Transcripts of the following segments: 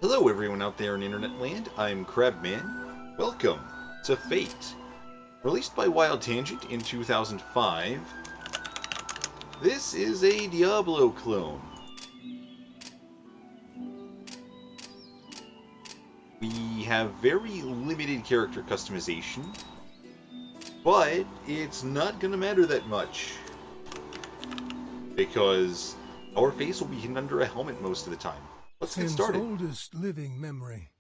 Hello everyone out there in internet land, I'm CrabMan. Welcome to Fate. Released by WildTangent in 2005, this is a Diablo clone. We have very limited character customization, but it's not gonna matter that much, because our face will be hidden under a helmet most of the time. Let's get started. Since oldest living memory,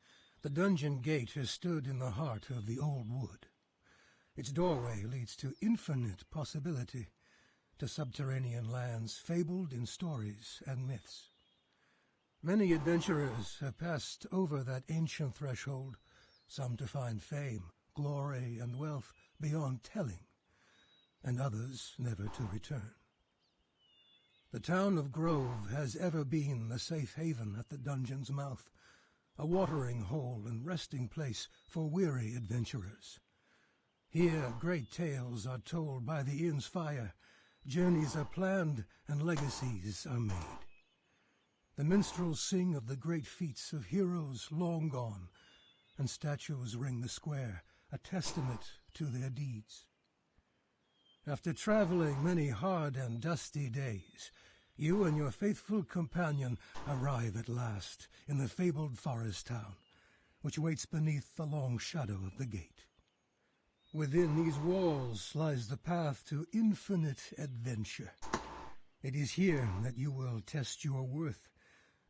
the dungeon gate has stood in the heart of the old wood. Its doorway leads to infinite possibility, to subterranean lands fabled in stories and myths. Many adventurers have passed over that ancient threshold, some to find fame, glory, and wealth beyond telling, and others never to return. The town of Grove has ever been a safe haven at the dungeon's mouth, a watering hole and resting place for weary adventurers. Here great tales are told by the inn's fire, journeys are planned, and legacies are made. The minstrels sing of the great feats of heroes long gone, and statues ring the square, a testament to their deeds. After traveling many hard and dusty days, you and your faithful companion arrive at last in the fabled forest town, which waits beneath the long shadow of the gate. Within these walls lies the path to infinite adventure. It is here that you will test your worth,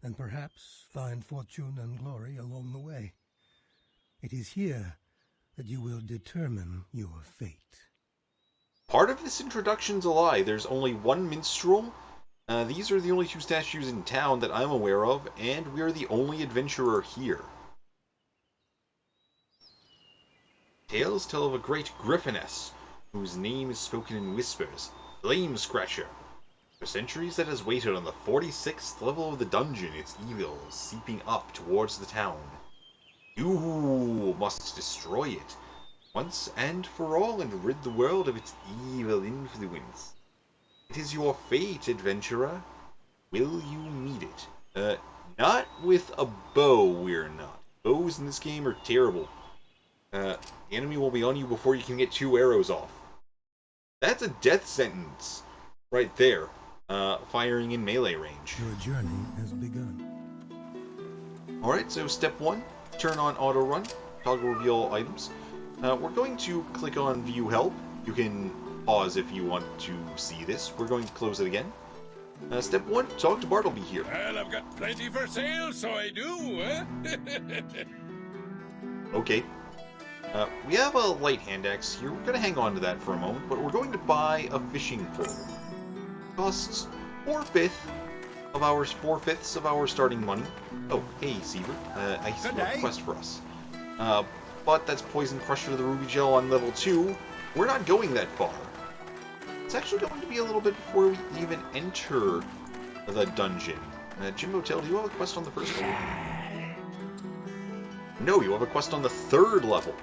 and perhaps find fortune and glory along the way. It is here that you will determine your fate. Part of this introduction's a lie. There's only one minstrel. These are the only two statues in town that I'm aware of, and we're the only adventurer here. Tales tell of a great griffiness, whose name is spoken in whispers, Flame Scratcher. For centuries it has waited on the 46th level of the dungeon, its evil seeping up towards the town. You must destroy it, once and for all, and rid the world of its evil influence. It is your fate, adventurer. Will you meet it? Not with a bow, we're not. Bows in this game are terrible. The enemy will be on you before you can get 2 arrows off. That's a death sentence right there, firing in melee range. Your journey has begun. Alright, so step 1, turn on auto run, toggle reveal items. We're going to click on view help. You can pause if you want to see this. We're going to close it again. Step 1, talk to Bartleby here. Well, I've got plenty for sale, so I do, eh? Okay. We have a light hand axe here. We're going to hang on to that for a moment, but we're going to buy a fishing pole. It costs 4/5 of our starting money. Oh, hey, Seaver. I have a quest for us. But that's Poison Crusher to the Ruby Gel on level 2. We're not going that far. It's actually going to be a little bit before we even enter the dungeon. Jim Motel, do you have a quest on the first level? No, you have a quest on the 3rd level.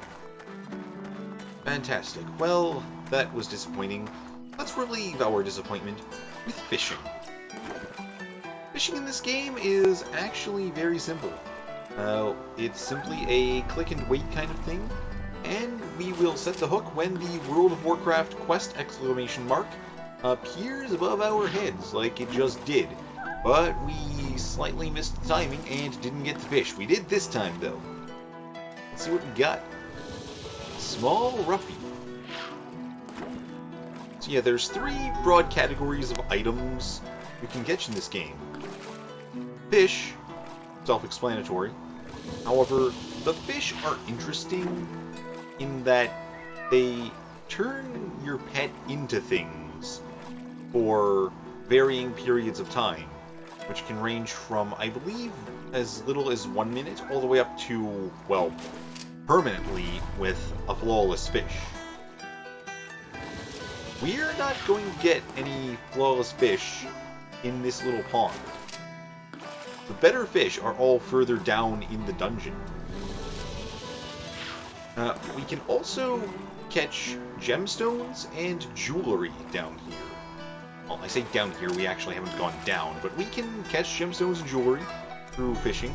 Fantastic. Well, that was disappointing. Let's relieve our disappointment with fishing. Fishing in this game is actually very simple. It's simply a click and wait kind of thing, and we will set the hook when the World of Warcraft quest exclamation mark appears above our heads, like it just did. But we slightly missed the timing and didn't get the fish. We did this time, though. Let's see what we got. Small Ruffy. So yeah, there's 3 broad categories of items you can catch in this game. Fish, self-explanatory. However, the fish are interesting in that they turn your pet into things for varying periods of time, which can range from, I believe, as little as 1 minute all the way up to, well, permanently with a flawless fish. We're not going to get any flawless fish in this little pond. The better fish are all further down in the dungeon. We can also catch gemstones and jewelry down here. Well, I say down here, we actually haven't gone down, but we can catch gemstones and jewelry through fishing.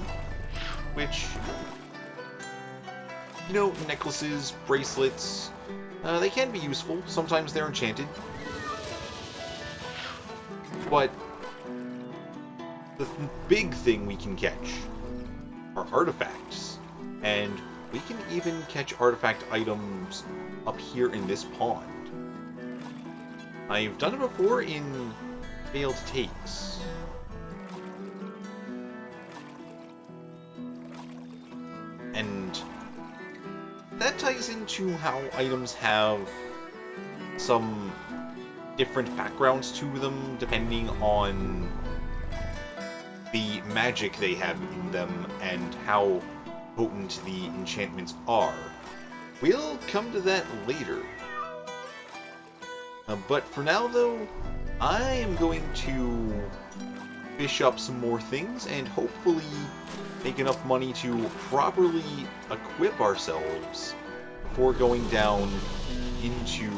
which, you know, necklaces, bracelets, they can be useful. Sometimes they're enchanted. But the big thing we can catch are artifacts. And we can even catch artifact items up here in this pond. I've done it before in failed takes. And that ties into how items have some different backgrounds to them depending on the magic they have in them and how potent the enchantments are. We'll come to that later. But for now, though, I am going to fish up some more things and hopefully make enough money to properly equip ourselves before going down into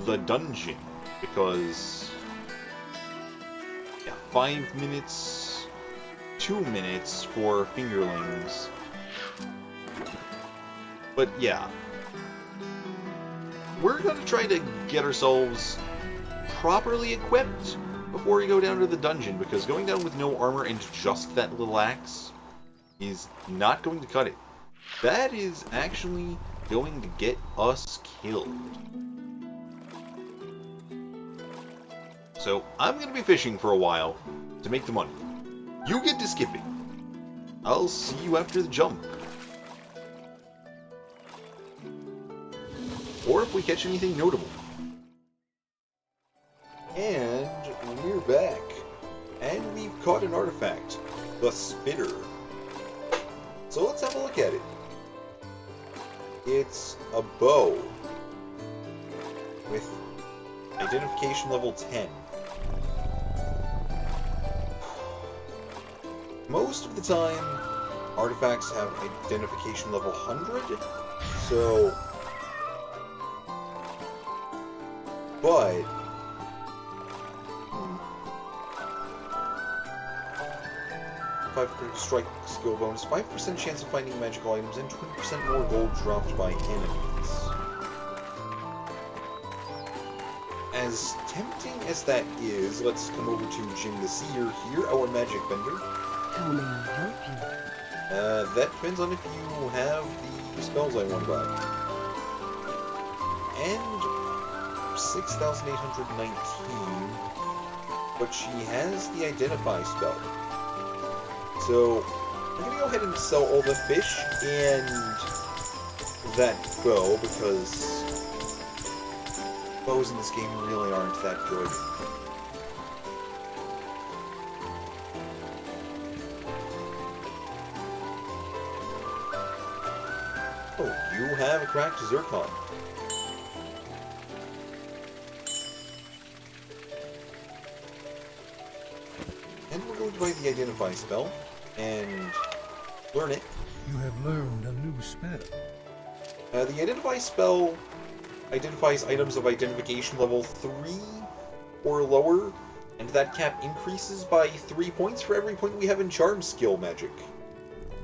the dungeon. Because, yeah, 5 minutes, 2 minutes for fingerlings. But yeah, we're going to try to get ourselves properly equipped before we go down to the dungeon, because going down with no armor and just that little axe is not going to cut it. That is actually going to get us killed. So I'm going to be fishing for a while to make the money. You get to skipping. I'll see you after the jump. Or if we catch anything notable. And we're back. And we've caught an artifact. The Spitter. So let's have a look at it. It's a bow. With identification level 10. Most of the time, artifacts have identification level 100, so... But... 5 strike skill bonus, 5% chance of finding magical items, and 20% more gold dropped by enemies. As tempting as that is, let's come over to Jim the Seer here, our magic vendor. How may I help you? That depends on if you have the spells I want to buy. And 6,819, but she has the Identify spell. So, I'm gonna go ahead and sell all the fish and that bow, because bows in this game really aren't that good. Oh, you have a cracked Zircon. And we're going to buy the Identify spell and learn it. You have learned a new spell. The Identify spell identifies items of identification level 3 or lower, and that cap increases by 3 points for every point we have in Charm skill magic.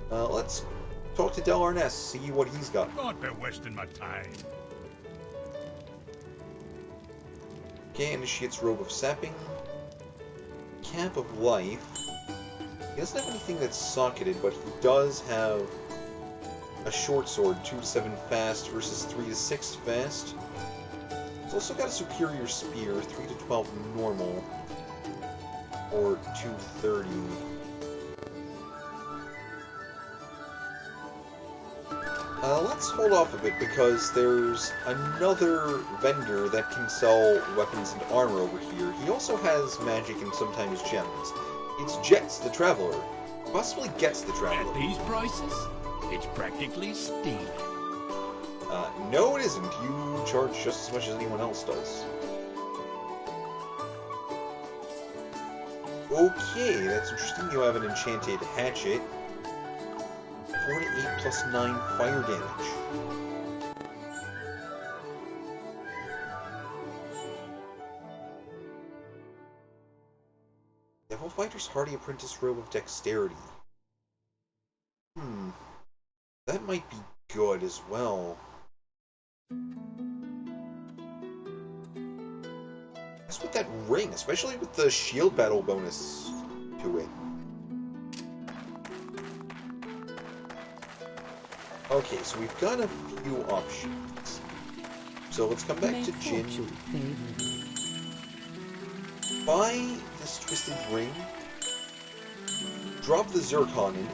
Let's talk to Del Arness, see what he's got. Not be wasting my time. Okay, initiates Robe of Sapping. Cap of Life. He doesn't have anything that's socketed, but he does have a short sword, 2-7 fast versus 3-6 fast. He's also got a superior spear, 3-12 normal, or 230. Let's hold off a bit, because there's another vendor that can sell weapons and armor over here. He also has magic and sometimes gems. It's Jets the Traveler. Possibly Gets the At Traveler. these prices, it's practically stealing. No it isn't. You charge just as much as anyone else does. Okay, that's interesting. You have an enchanted hatchet. 4 to 8 plus 9 fire damage. Devil Fighter's Hardy Apprentice Robe of Dexterity. That might be good as well. What's with that ring, especially with the shield battle bonus to it? Okay, so we've got a few options. So let's come back to Jin. Buy this twisted ring. Drop the Zircon in.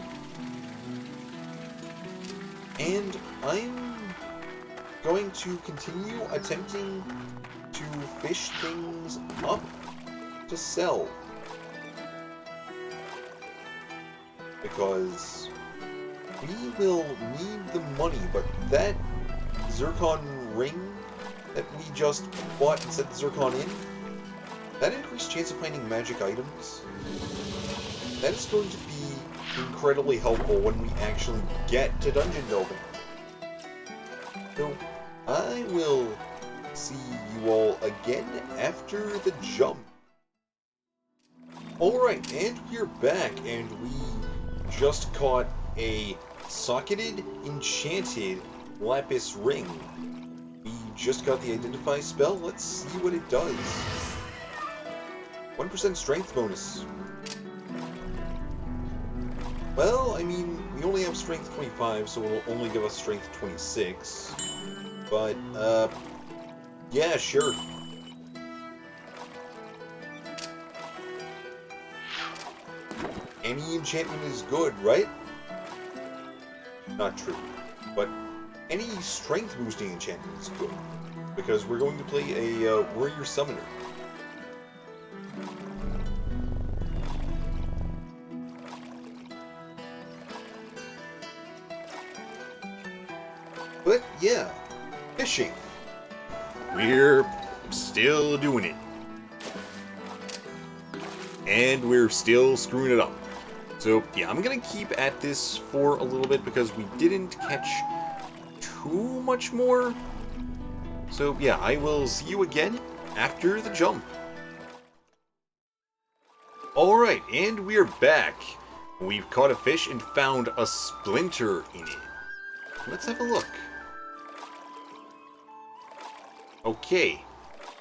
And I'm going to continue attempting to fish things up to sell. Because we will need the money, but that Zircon ring that we just bought and set the Zircon in, that increased chance of finding magic items, that is going to be incredibly helpful when we actually get to dungeon delving. So, I will see you all again after the jump. Alright, and we're back, and we just caught a socketed, enchanted lapis ring. We just got the identify spell. Let's see what it does. 1% strength bonus. Well, I mean, we only have strength 25, so it'll only give us strength 26. But, yeah, sure. Any enchantment is good, right? Not true. But any strength boosting enchantment is good. Because we're going to play a warrior summoner. But yeah, fishing. We're still doing it. And we're still screwing it up. So yeah, I'm gonna keep at this for a little bit because we didn't catch too much more. So yeah, I will see you again after the jump. Alright, and we're back. We've caught a fish and found a splinter in it. Let's have a look. Okay.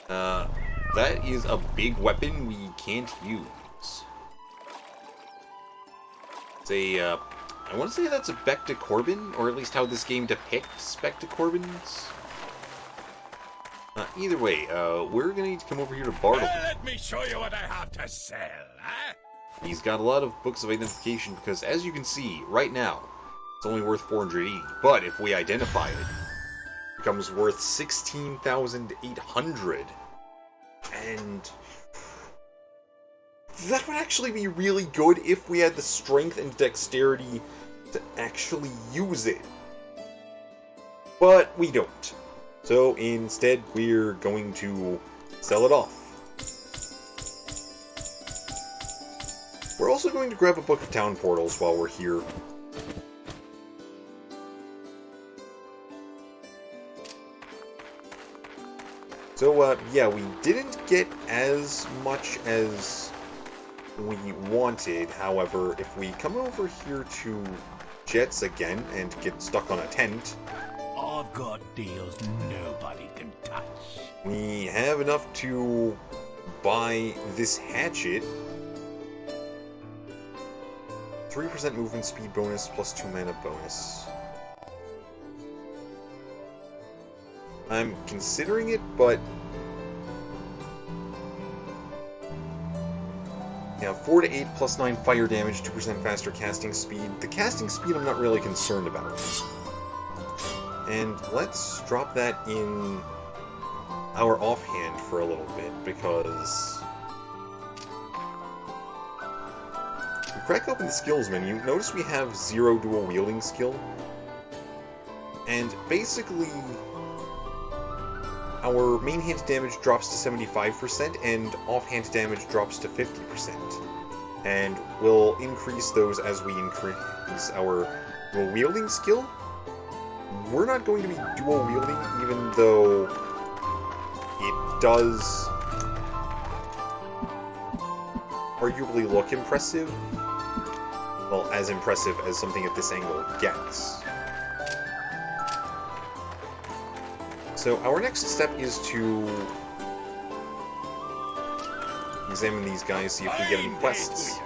That is a big weapon we can't use. It's a, I want to say that's a Becta Corbin, or at least how this game depicts Becta Corbins. Either way, we're gonna need to come over here to Bartle. Let me show you what I have to sell, huh? He's got a lot of books of identification because, as you can see, right now, it's only worth 480, but if we identify it, it becomes worth 16,800. And that would actually be really good if we had the strength and dexterity to actually use it. But we don't. So instead, we're going to sell it off. We're also going to grab a book of town portals while we're here. So, yeah, we didn't get as much as we wanted. However, if we come over here to Jets again and get stuck on a tent, I've got deals nobody can touch. we have enough to buy this hatchet. 3% movement speed bonus plus 2 mana bonus. I'm considering it, but yeah, 4 to 8 plus 9 fire damage, 2% faster casting speed. The casting speed I'm not really concerned about. And let's drop that in our offhand for a little bit, because if we crack open the skills menu, notice we have 0 dual wielding skill. And basically, our main hand damage drops to 75%, and offhand damage drops to 50%. And we'll increase those as we increase our dual wielding skill. We're not going to be dual wielding, even though it does arguably look impressive. well, as impressive as something at this angle gets. So our next step is to examine these guys, see if we get any quests.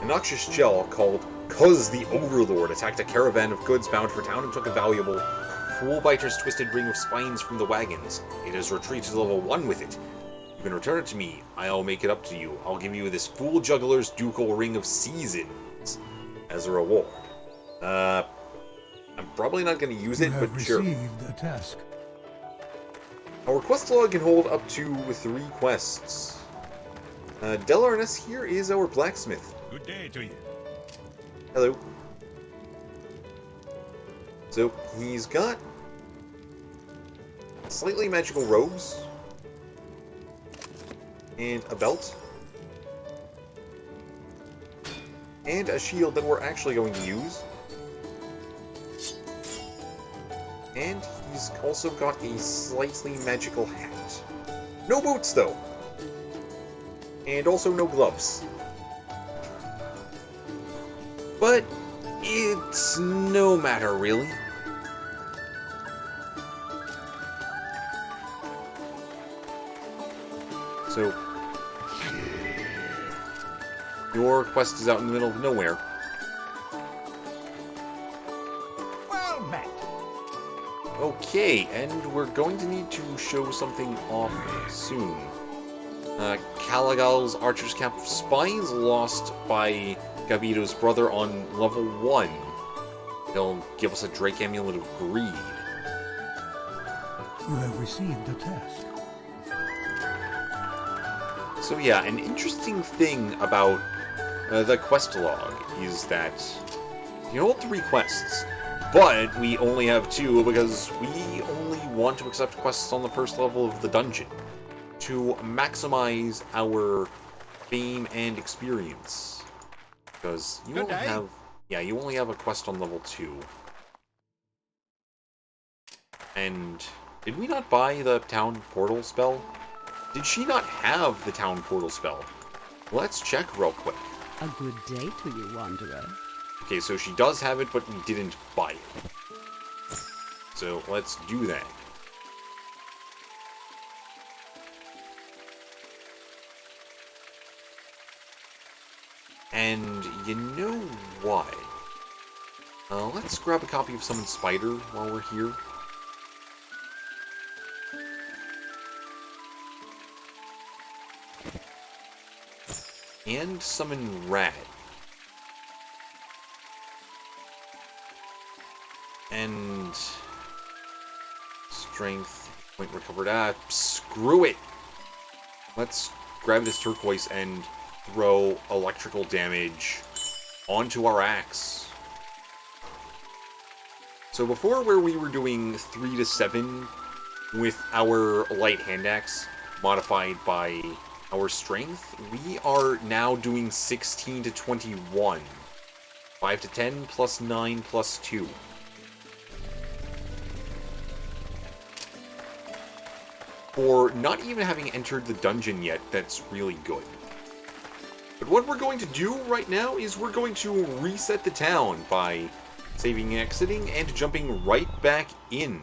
A noxious gel called Cuz the Overlord attacked a caravan of goods bound for town and took a valuable Foolbiter's twisted ring of spines from the wagons. It has retreated to level 1 with it. You can return it to me. I'll make it up to you. I'll give you this Fool Juggler's ducal ring of seasons as a reward. I'm probably not going to use it, but sure. You have received a task. Our quest log can hold up to 3 quests. Delarnus here is our blacksmith. Good day to you. Hello. So, he's got slightly magical robes, and a belt, and a shield that we're actually going to use. And he's also got a slightly magical hat. No boots, though! And also no gloves. But it's no matter, really. So, your quest is out in the middle of nowhere. Well met. Okay, and we're going to need to show something off soon. Caligal's Archer's Cap of Spines lost by Gabito's brother on level 1. They'll give us a Drake Amulet of Greed. You have received a task. So yeah, an interesting thing about the quest log is that you hold 3 quests, but we only have 2 because we only want to accept quests on the first level of the dungeon to maximize our fame and experience. Because you only have, you only have a quest on level 2. And did we not buy the town portal spell? Did she not have the town portal spell? Let's check real quick. A good day to you, Wanderer. Okay, so she does have it, but we didn't buy it. So let's do that. And you know what? Let's grab a copy of Summon Spider while we're here. And Summon Rad. And Strength, point recovered. Screw it! Let's grab this turquoise and throw electrical damage onto our axe. So before, where we were doing 3 to 7 with our light hand axe modified by our strength, we are now doing 16 to 21. 5 to 10 plus 9 plus 2. For not even having entered the dungeon yet, that's really good. But what we're going to do right now is we're going to reset the town by saving and exiting and jumping right back in.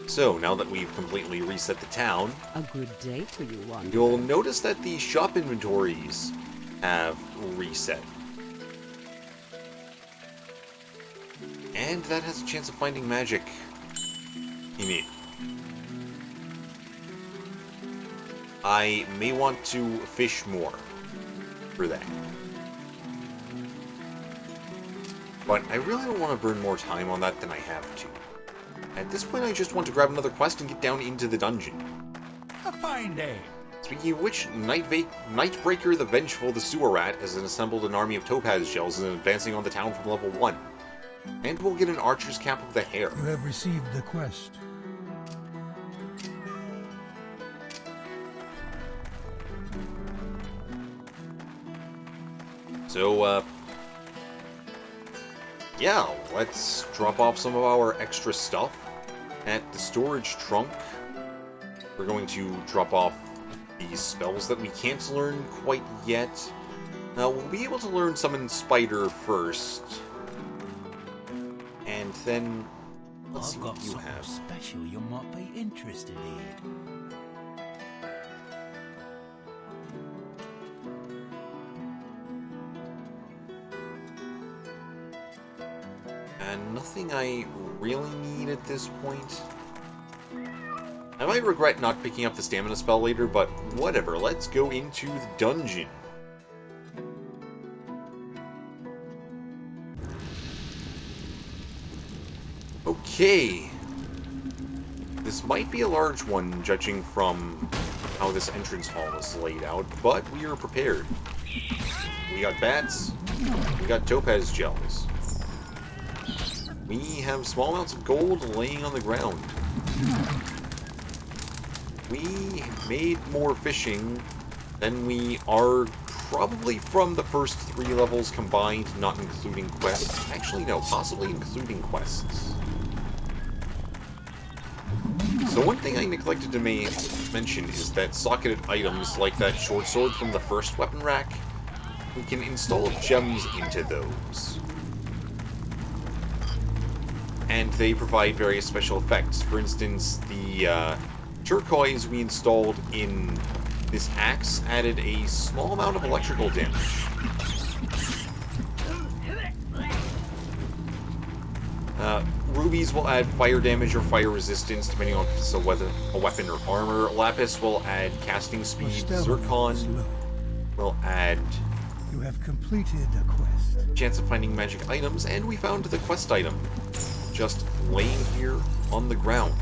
So, now that we've completely reset the town, A good day to you, Wanderer. you'll notice that the shop inventories have reset. And that has a chance of finding magic in it. I may want to fish more for that. But I really don't want to burn more time on that than I have to. At this point, I just want to grab another quest and get down into the dungeon. A fine day. Speaking of which, Nightbreaker the Vengeful the Sewer Rat has assembled an army of topaz shells and is advancing on the town from level 1. And we'll get an Archer's Cap of the Hair. You have received the quest. So, yeah, let's drop off some of our extra stuff at the storage trunk. We're going to drop off these spells that we can't learn quite yet. We'll be able to learn Summon Spider first. And then, let's see I've got what you something have. special you might be interested in. And nothing I really need at this point. I might regret not picking up the stamina spell later, but whatever, let's go into the dungeon. Okay. This might be a large one, judging from how this entrance hall is laid out, but we are prepared. We got bats, we got topaz gels. We have small amounts of gold laying on the ground. We made more fishing than we are probably from the first 3 levels combined, not including quests. Actually, no, possibly including quests. So one thing I neglected to mention is that socketed items like that short sword from the first weapon rack, we can install gems into those. And they provide various special effects. For instance, the turquoise we installed in this axe added a small amount of electrical damage. Rubies will add fire damage or fire resistance, depending on if it's a weapon or armor. Lapis will add casting speed. Zircon will add... You have completed a quest. Chance of finding magic items, and we found the quest item just laying here on the ground.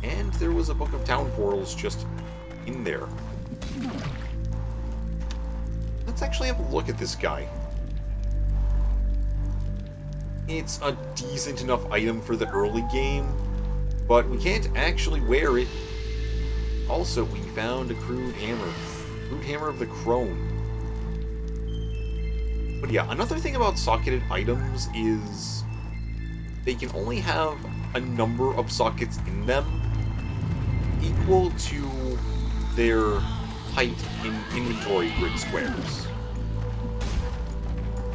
And there was a book of town portals just in there. Let's actually have a look at this guy. It's a decent enough item for the early game, but we can't actually wear it. Also, we found a crude hammer. Crude hammer of the crone. But yeah, another thing about socketed items is they can only have a number of sockets in them equal to their height in inventory grid squares.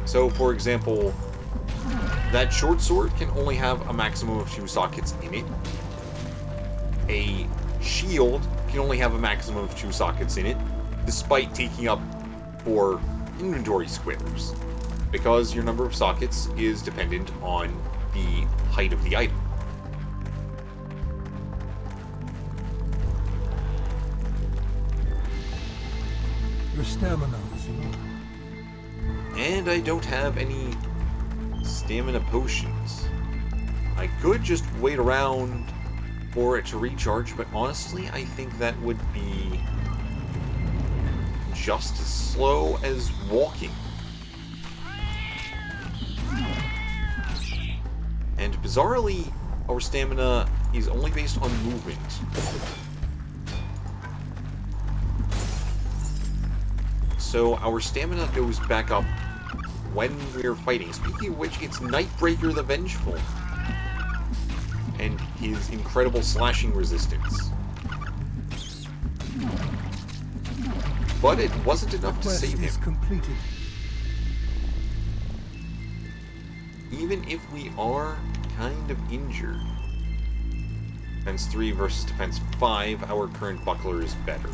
So, for example, that short sword can only have a maximum of 2 sockets in it. A shield can only have a maximum of 2 sockets in it, despite taking up 4 inventory squares, because your number of sockets is dependent on the height of the item. Your stamina is low. And I don't have any stamina potions. I could just wait around for it to recharge, but honestly, I think that would be just as slow as walking. And bizarrely, our stamina is only based on movement. So our stamina goes back up when we're fighting. Speaking of which, it's Nightbreaker the Vengeful. And his incredible slashing resistance. But it wasn't enough to save him. Completed. Even if we are kind of injured. Defense 3 versus Defense 5, our current buckler is better.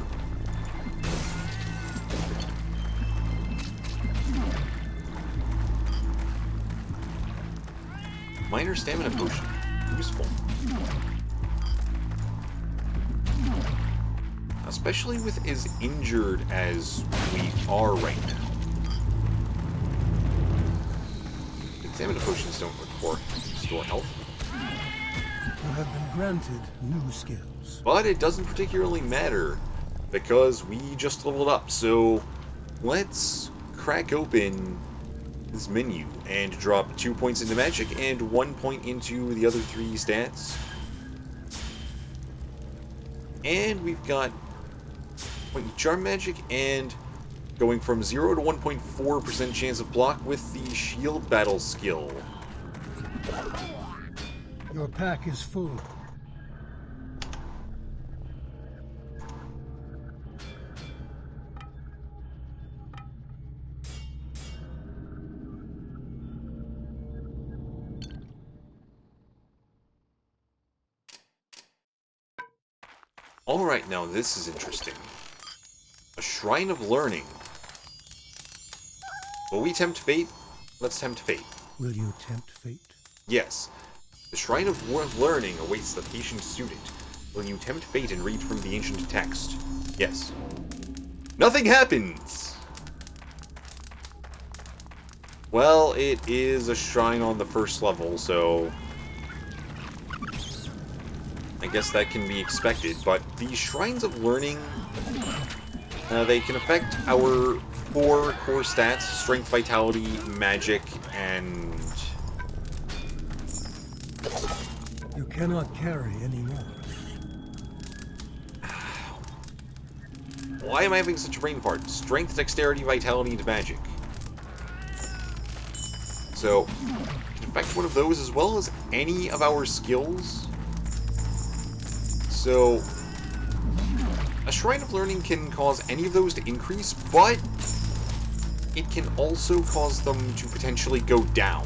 Minor stamina potion. Useful. Especially with as injured as we are right now. Stamina potions don't restore health. You have been granted new skills. But it doesn't particularly matter, because we just leveled up. So let's crack open this menu and drop 2 points into magic and 1 point into the other 3 stats. And we've got point in charm magic and going from 0 to 1.4% chance of block with the shield battle skill. Your pack is full. Alright, now this is interesting. A Shrine of Learning. Will we tempt fate? Let's tempt fate. Will you tempt fate? Yes. The Shrine of Learning awaits the patient student. Will you tempt fate and read from the ancient text? Yes. Nothing happens! Well, it is a shrine on the first level, so I guess that can be expected, but the Shrines of Learning, they can affect our 4 core stats: Strength, Vitality, Magic, and... You cannot carry anymore. Why am I having such a brain fart? Strength, Dexterity, Vitality, and Magic. So, it can affect one of those as well as any of our skills. So, a Shrine of Learning can cause any of those to increase, but it can also cause them to potentially go down.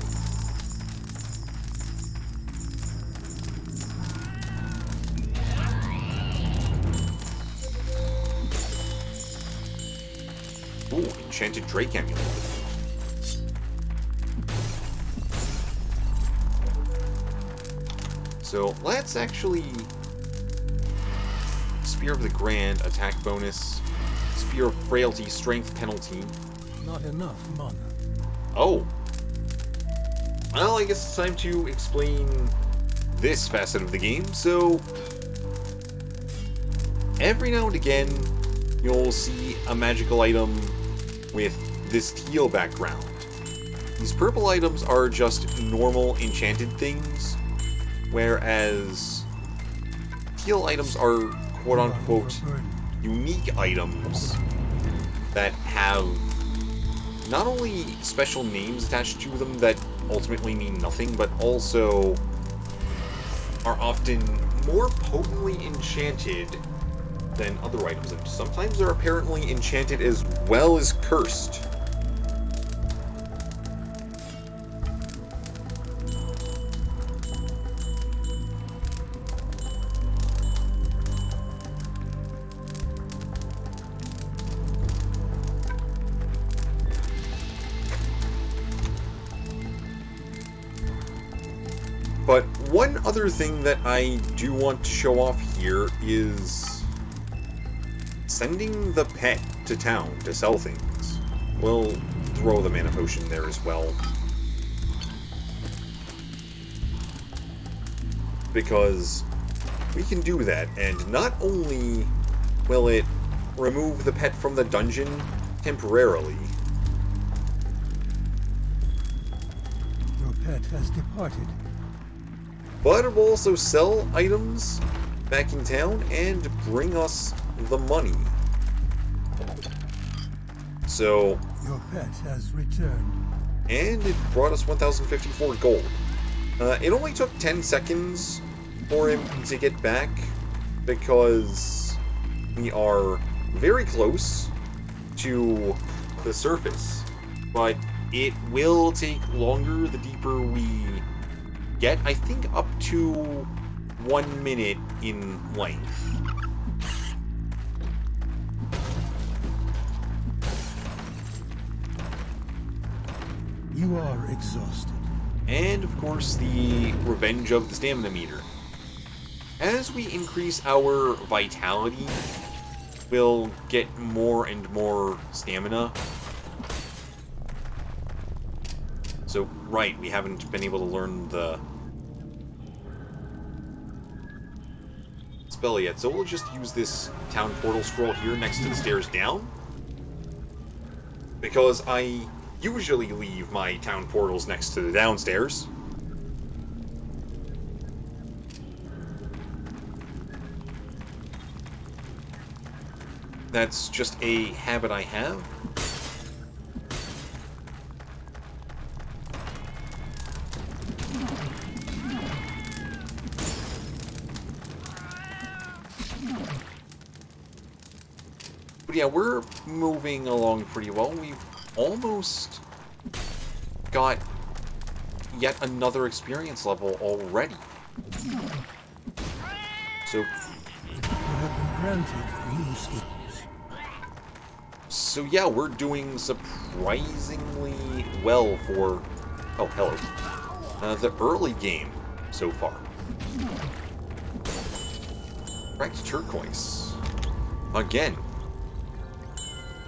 Ooh, Enchanted Drake Amulet. So, let's actually... Spear of the Grand, attack bonus. Spear of Frailty, strength penalty. Not enough mana. Oh. Well, I guess it's time to explain this facet of the game. So, every now and again, you'll see a magical item with this teal background. These purple items are just normal enchanted things, whereas teal items are quote-unquote unique items that have not only special names attached to them that ultimately mean nothing, but also are often more potently enchanted than other items, and sometimes they're apparently enchanted as well as cursed. But one other thing that I do want to show off here is sending the pet to town to sell things. We'll throw the mana potion there as well. Because we can do that, and not only will it remove the pet from the dungeon temporarily, Your pet has departed. but it will also sell items back in town and bring us the money. So, Your pet has returned. and it brought us 1,054 gold. It only took 10 seconds for him to get back, because we are very close to the surface. But it will take longer the deeper we get, I think up to 1 minute in length. You are exhausted. And, of course, the revenge of the stamina meter. As we increase our vitality, we'll get more and more stamina. So, right, we haven't been able to learn the spell yet, so we'll just use this town portal scroll here next to the stairs down. Because I usually leave my town portals next to the downstairs. That's just a habit I have. But yeah, we're moving along pretty well. We've almost got yet another experience level already. So, You have been granted new skills. so yeah, we're doing surprisingly well for, oh, hello, the early game so far. Cracked turquoise. Again.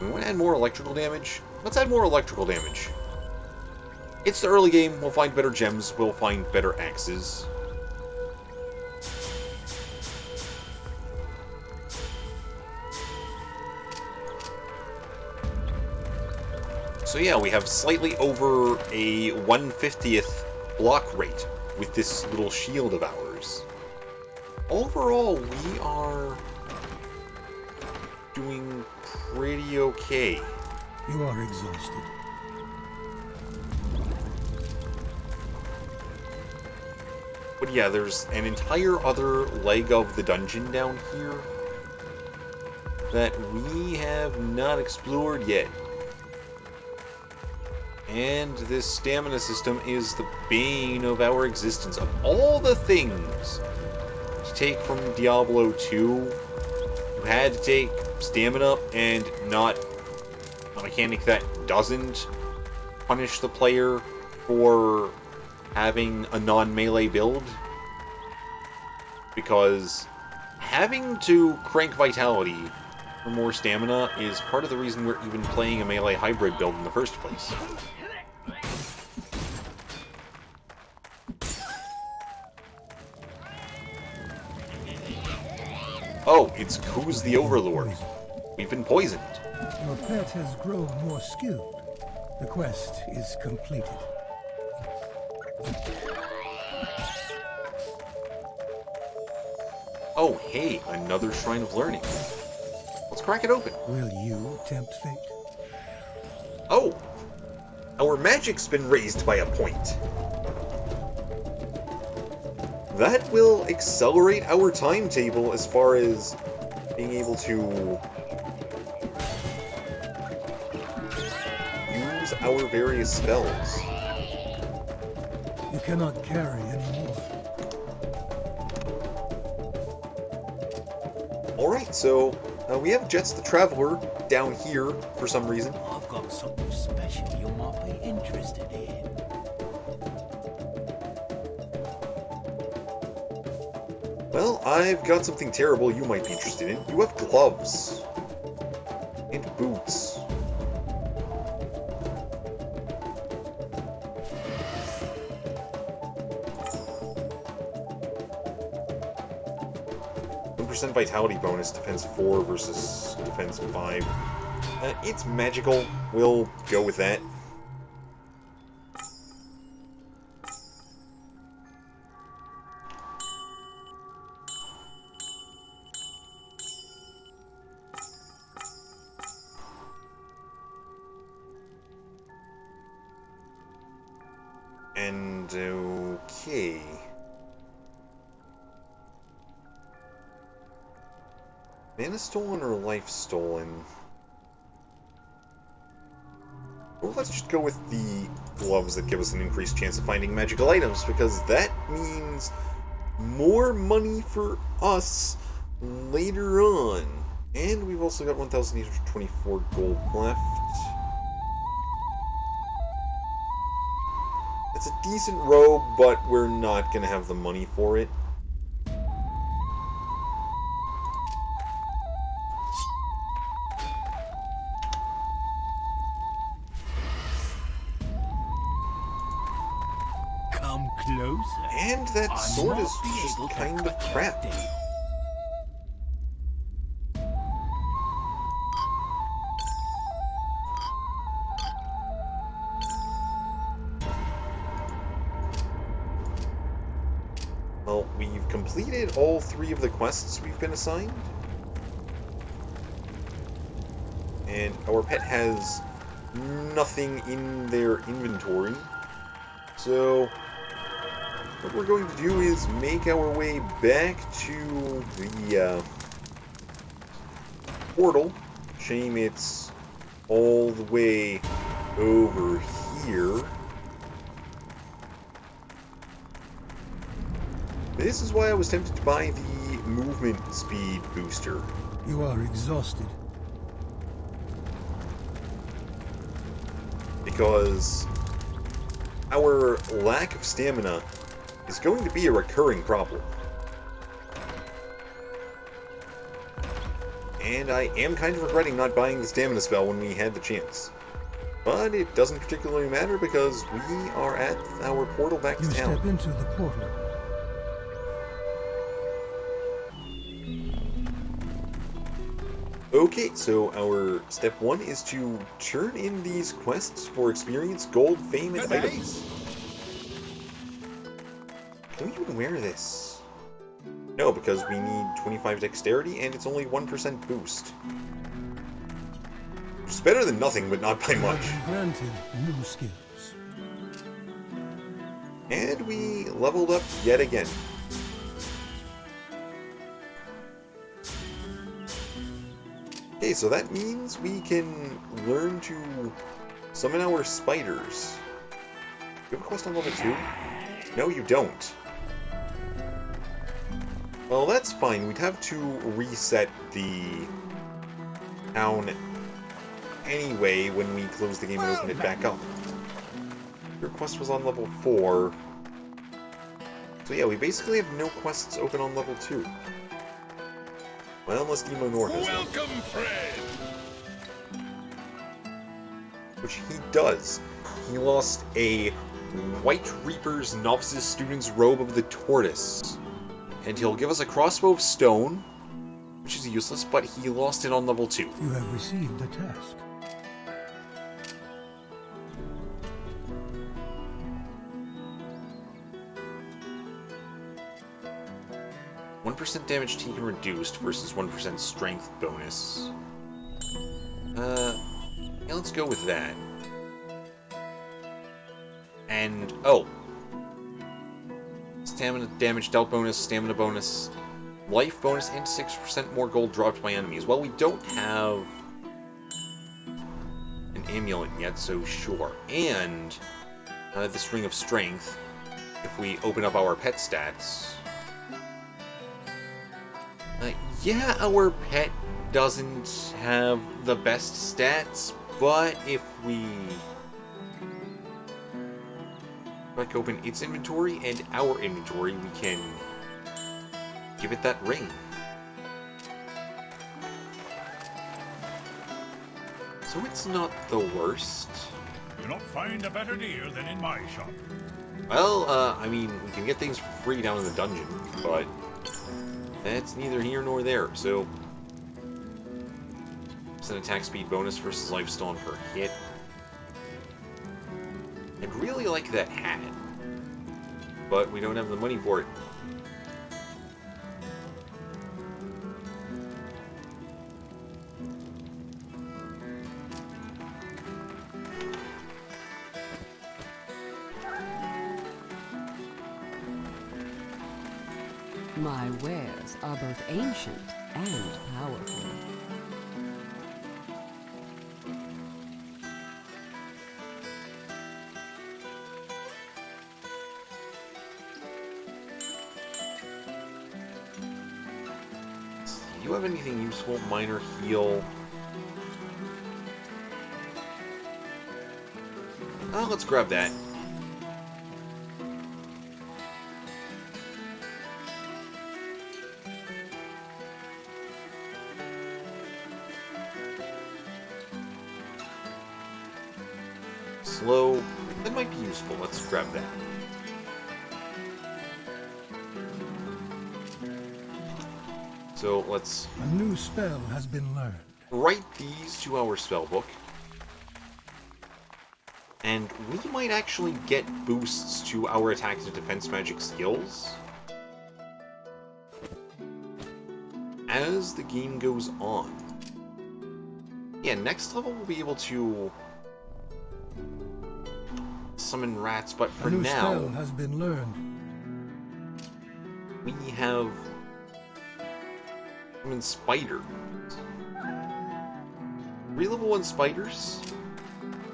We want to add more electrical damage? Let's add more electrical damage. It's the early game, we'll find better gems, we'll find better axes. So yeah, we have slightly over a 1/50th block rate with this little shield of ours. Overall, we are doing pretty okay. You are exhausted. But yeah, there's an entire other leg of the dungeon down here that we have not explored yet. And this stamina system is the bane of our existence. Of all the things to take from Diablo 2, you had to take stamina and not a mechanic that doesn't punish the player for having a non-melee build. Because having to crank vitality for more stamina is part of the reason we're even playing a melee hybrid build in the first place. Oh, it's Who's the Overlord. We've been poisoned. Your pet has grown more skilled. The quest is completed. Oh, hey, another Shrine of Learning. Let's crack it open. Will you tempt fate? Oh, our magic's been raised by a point. That will accelerate our timetable as far as being able to use our various spells. You cannot carry anymore. Alright, so we have Jets the Traveler down here for some reason. I've got something special you might be interested in. Well, I've got something terrible you might be interested in. You have gloves. And boots. % vitality bonus, defense 4 versus defense 5. It's magical. We'll go with that. And okay. Mana stolen or life stolen? Well, let's just go with the gloves that give us an increased chance of finding magical items, because that means more money for us later on. And we've also got 1,824 gold left. It's a decent robe, but we're not going to have the money for it. Come closer. And that sword is might be just able to kind of cut your crap. deal. Well, we've completed all 3 of the quests we've been assigned. And our pet has nothing in their inventory. So, what we're going to do is make our way back to the portal, Shame it's all the way over here. This is why I was tempted to buy the movement speed booster. You are exhausted. Because our lack of stamina is going to be a recurring problem. And I am kind of regretting not buying the stamina spell when we had the chance. But it doesn't particularly matter because we are at our portal back to You town. step into the portal. Okay, so our step 1 is to turn in these quests for experience, gold, fame, and items. Can we even wear this? No, because we need 25 dexterity and it's only 1% boost. Which is better than nothing, but not by You much. have been granted new skills. And we leveled up yet again. Okay, so that means we can learn to summon our spiders. Do you have a quest on level 2? No, you don't. Well, that's fine. We'd have to reset the town anyway when we close the game and open it back up. Your quest was on level 4. So yeah, we basically have no quests open on level 2. Well, unless Demo North has one. Welcome, Fred! Which he does. He lost a White Reaper's Novice's Student's Robe of the Tortoise. And he'll give us a Crossbow of Stone, which is useless, but he lost it on level 2. You have received a task. % damage taken reduced versus 1% strength bonus. Yeah, let's go with that. And, oh. Stamina damage dealt bonus, stamina bonus, life bonus, and 6% more gold dropped by enemies. Well, we don't have an amulet yet, so sure. And this Ring of Strength, if we open up our pet stats... yeah, our pet doesn't have the best stats, but if we open its inventory and our inventory, we can give it that ring. So it's not the worst. You'll not find a better deal than in my shop. Well, I mean, we can get things for free down in the dungeon, but that's neither here nor there, so... It's an attack speed bonus versus lifesteal per hit. I'd really like that hat, but we don't have the money for it. My wares are both ancient and powerful. Do you have anything useful? Minor heal. Oh, let's grab that. Slow. That might be useful. Let's grab that. So let's A new spell has been learned. write these to our spellbook. And we might actually get boosts to our attack and defense magic skills as the game goes on. Yeah, next level we'll be able to summon rats, but for A new now spell has been learned. we have summon spiders. 3 level 1 spiders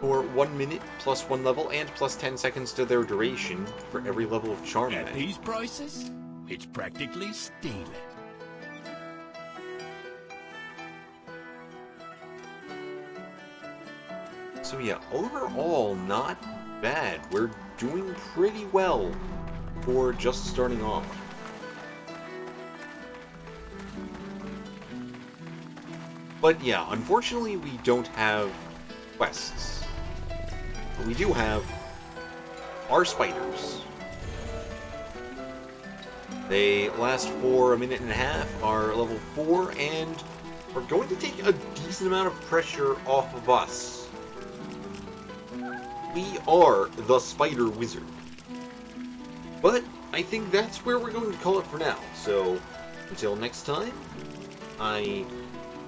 for 1 minute plus 1 level and plus 10 seconds to their duration for every level of charm. At these prices, it's practically stealing. So yeah, overall, not bad. We're doing pretty well for just starting off. But yeah, unfortunately we don't have quests. But we do have our spiders. They last for a minute and a half, are level 4, and are going to take a decent amount of pressure off of us. We are the Spider Wizard. But I think that's where we're going to call it for now. So, until next time, I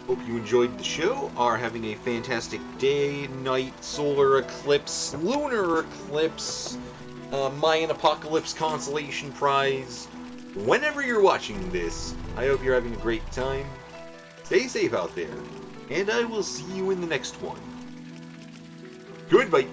hope you enjoyed the show, are having a fantastic day, night, solar eclipse, lunar eclipse, Mayan Apocalypse Consolation Prize. Whenever you're watching this, I hope you're having a great time. Stay safe out there, and I will see you in the next one. Goodbye.